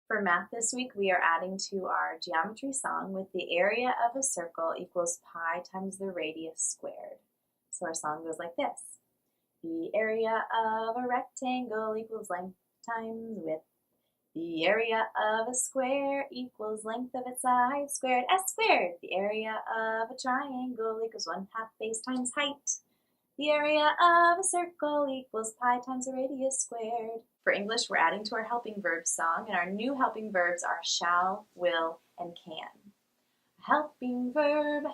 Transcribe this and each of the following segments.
For math this week, we are adding to our geometry song with the area of a circle equals pi times the radius squared. So our song goes like this. The area of a rectangle equals length times width. The area of a square equals length of its side squared, s squared. The area of a triangle equals 1/2 base times height. The area of a circle equals pi times the radius squared. For English, we're adding to our helping verbs song, and our new helping verbs are shall, will, and can. A helping verb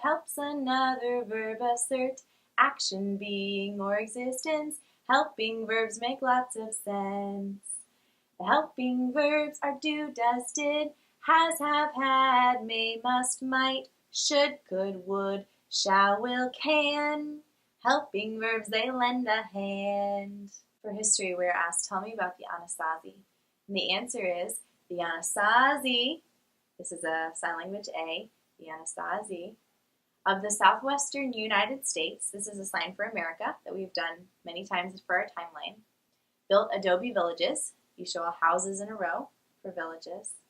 helps another verb assert action, being, or existence. Helping verbs make lots of sense. The helping verbs are do, does, did, has, have, had, may, must, might, should, could, would, shall, will, can. Helping verbs, they lend a hand. For history, we're asked, tell me about the Anasazi. And the answer is, the Anasazi, this is a sign language A, the Anasazi, of the southwestern United States, this is a sign for America that we've done many times for our timeline, built adobe villages. You show all houses in a row for villages,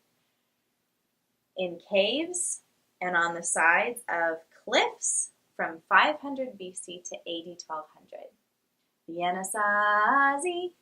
in caves and on the sides of cliffs from 500 BC to AD 1200. The Anasazi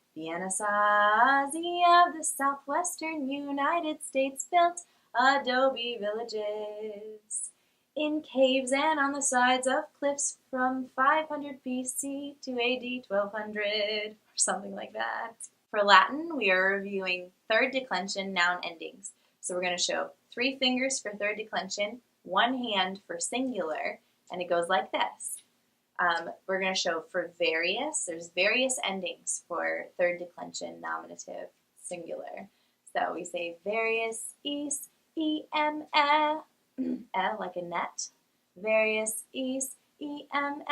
of the southwestern United States built adobe villages in caves and on the sides of cliffs from 500 BC to AD 1200, or something like that. For Latin, we are reviewing third declension noun endings. So we're going to show 3 fingers for third declension, 1 hand for singular, and it goes like this. We're going to show for various, there's various endings for third declension nominative singular. So we say various, is, em, like a net. Various, is, em,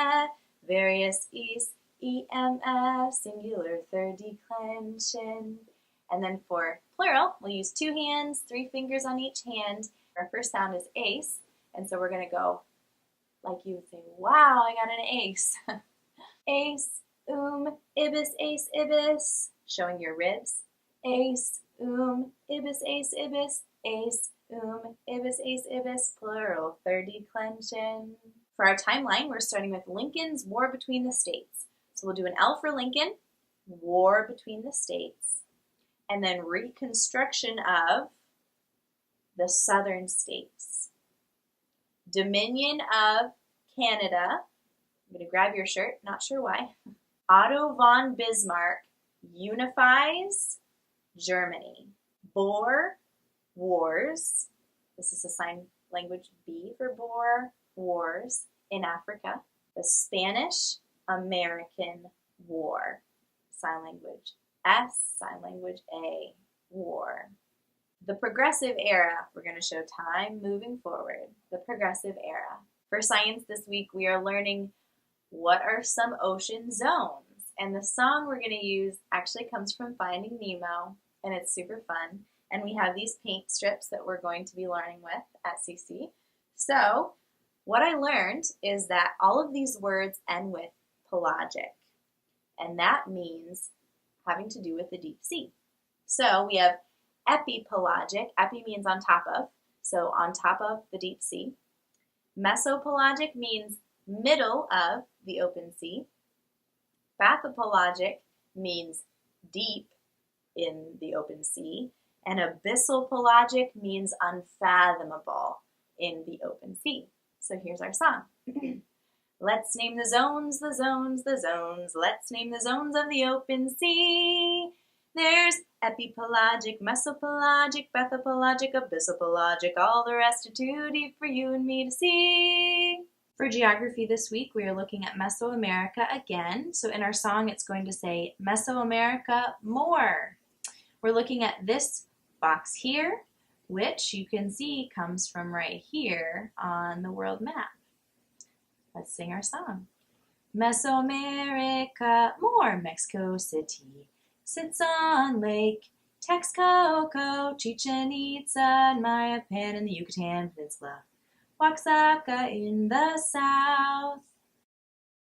various, is, em, singular third declension. And then for plural, we'll use 2 hands, 3 fingers on each hand. Our first sound is ace, and so we're going to go like you would say, wow, I got an ace. Ace, ibis, ace, ibis, showing your ribs. Ace, ibis, ace, ibis, ace, ibis, ace, ibis, plural, third declension. For our timeline, we're starting with Lincoln's War Between the States. So we'll do an L for Lincoln, War Between the States, and then reconstruction of the southern states. Dominion of Canada. I'm going to grab your shirt, not sure why. Otto von Bismarck unifies Germany. Boer Wars. This is a sign language B for Boer Wars in Africa. The Spanish-American War. Sign language S, sign language A, war. The Progressive Era, we're going to show time moving forward. The Progressive Era. For science this week, we are learning what are some ocean zones. And the song we're going to use actually comes from Finding Nemo, and it's super fun. And we have these paint strips that we're going to be learning with at CC. So what I learned is that all of these words end with pelagic, and that means having to do with the deep sea. So we have epipelagic, epi means on top of, so on top of the deep sea. Mesopelagic means middle of the open sea. Bathypelagic means deep in the open sea. And abyssal pelagic means unfathomable in the open sea. So here's our song. Let's name the zones, the zones, the zones. Let's name the zones of the open sea. There's epipelagic, mesopelagic, bathypelagic, abyssopelagic. All the rest are too deep for you and me to see. For geography this week, we are looking at Mesoamerica again. So in our song, it's going to say Mesoamerica more. We're looking at this box here, which you can see comes from right here on the world map. Let's sing our song. Mesoamerica more, Mexico City sits on Lake Texcoco, Chichen Itza, and Mayapan in the Yucatan Peninsula, Oaxaca in the south.